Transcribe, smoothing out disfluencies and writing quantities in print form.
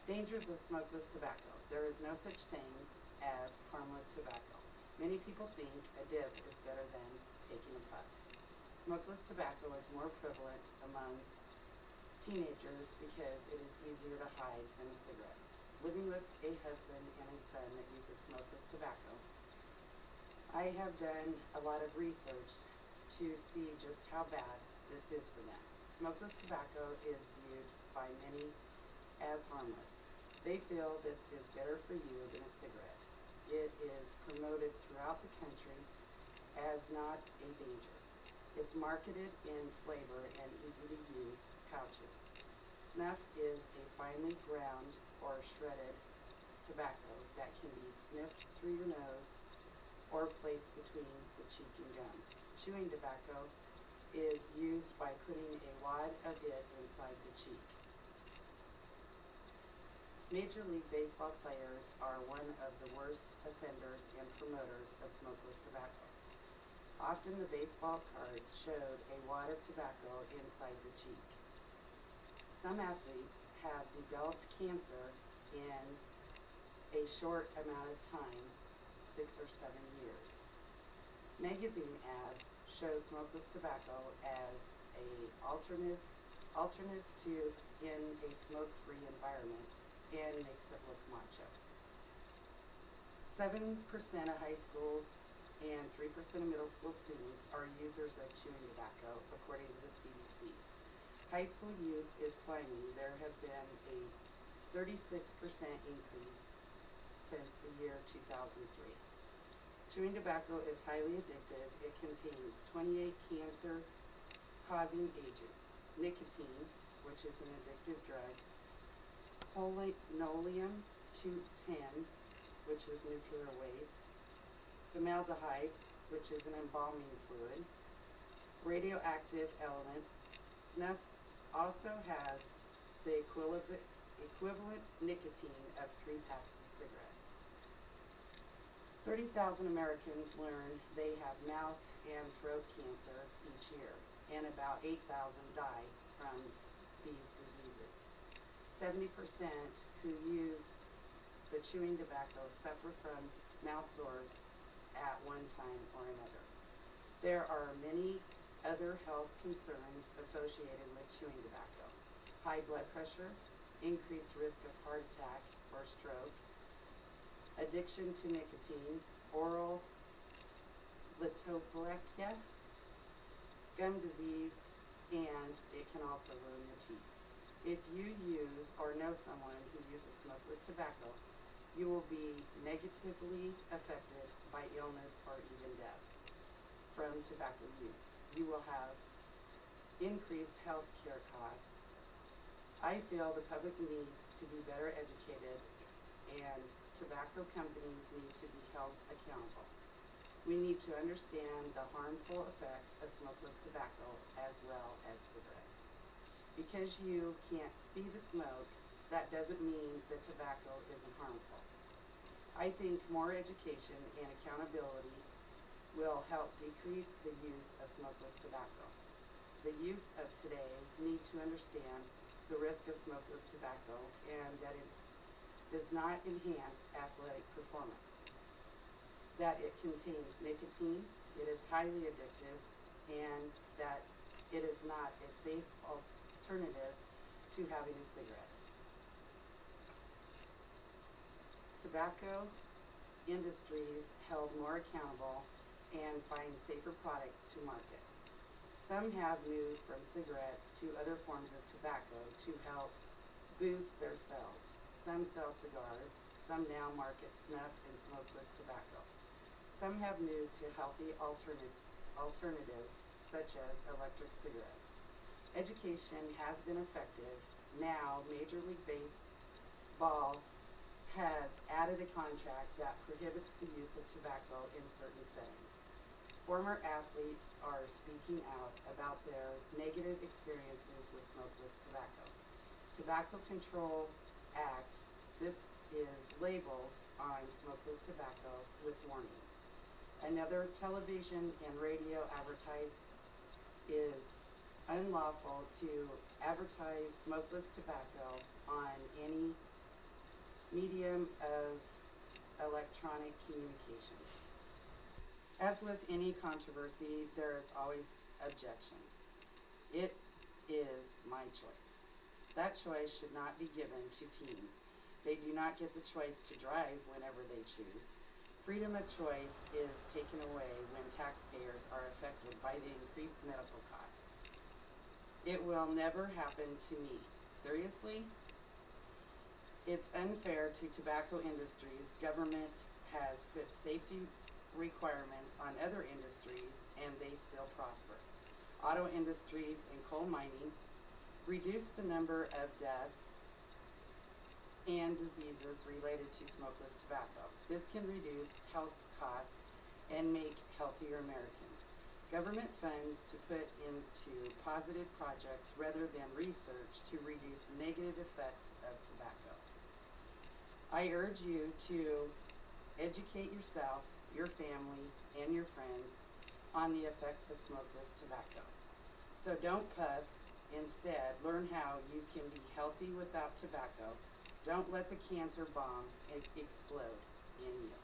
Dangers of smokeless tobacco. There is no such thing as harmless tobacco. Many people think a dip is better than taking a puff. Smokeless tobacco is more prevalent among teenagers because it is easier to hide than a cigarette. Living with a husband and a son that uses smokeless tobacco, I have done a lot of research to see just how bad this is for them. Smokeless tobacco is viewed by many as harmless. They feel this is better for you than a cigarette. It is promoted throughout the country as not a danger. It's marketed in flavor and easy to use pouches. Snuff is a finely ground or shredded tobacco that can be sniffed through your nose or placed between the cheek and gum. Chewing tobacco is used by putting a wad of it inside the cheek. Major League Baseball players are one of the worst offenders and promoters of smokeless tobacco. Often the baseball cards showed a wad of tobacco inside the cheek. Some athletes have developed cancer in a short amount of time, 6 or 7 years. Magazine ads show smokeless tobacco as a alternative to in a smoke-free environment and makes it look macho. 7% of high schools and 3% of middle school students are users of chewing tobacco, according to the CDC. High school use is climbing. There has been a 36% increase since the year 2003. Chewing tobacco is highly addictive. It contains 28 cancer-causing agents: nicotine, which is an addictive drug, polynolium-210, which is nuclear waste, formaldehyde, which is an embalming fluid, radioactive elements. Snuff also has the equivalent nicotine of 3 packs of cigarettes. 30,000 Americans learn they have mouth and throat cancer each year, and about 8,000 die from these diseases. 70% who use the chewing tobacco suffer from mouth sores at one time or another. There are many other health concerns associated with chewing tobacco: high blood pressure, increased risk of heart attack or stroke, addiction to nicotine, oral lithophorexia, gum disease, and it can also ruin your teeth. If you use or know someone who uses smokeless tobacco, you will be negatively affected by illness or even death from tobacco use. You will have increased health care costs. I feel the public needs to be better educated, and tobacco companies need to be held accountable. We need to understand the harmful effects of smokeless tobacco as well as cigarettes. Because you can't see the smoke, that doesn't mean the tobacco isn't harmful. I think more education and accountability will help decrease the use of smokeless tobacco. The youth of today need to understand the risk of smokeless tobacco and that it does not enhance athletic performance, that it contains nicotine, it is highly addictive, and that it is not a safe alternative to having a cigarette. Tobacco industries held more accountable and find safer products to market. Some have moved from cigarettes to other forms of tobacco to help boost their sales. Some sell cigars. Some now market snuff and smokeless tobacco. Some have moved to healthy alternatives such as electric cigarettes. Education has been effective. Now, Major League Baseball has added a contract that prohibits the use of tobacco in certain settings. Former athletes are speaking out about their negative experiences with smokeless tobacco. Tobacco Control Act, this is labels on smokeless tobacco with warnings. Another television and radio advertise is unlawful to advertise smokeless tobacco on any medium of electronic communications. As with any controversy, there is always objections. It is my choice. That choice should not be given to teens. They do not get the choice to drive whenever they choose. Freedom of choice is taken away when taxpayers are affected by the increased medical costs. It will never happen to me. Seriously? It's unfair to tobacco industries. Government has put safety requirements on other industries and they still prosper. Auto industries and coal mining reduce the number of deaths and diseases related to smokeless tobacco. This can reduce health costs and make healthier Americans. Government funds to put into positive projects rather than research to reduce negative effects of tobacco. I urge you to educate yourself, your family, and your friends on the effects of smokeless tobacco. So don't puff. Instead, learn how you can be healthy without tobacco. Don't let the cancer bomb explode in you.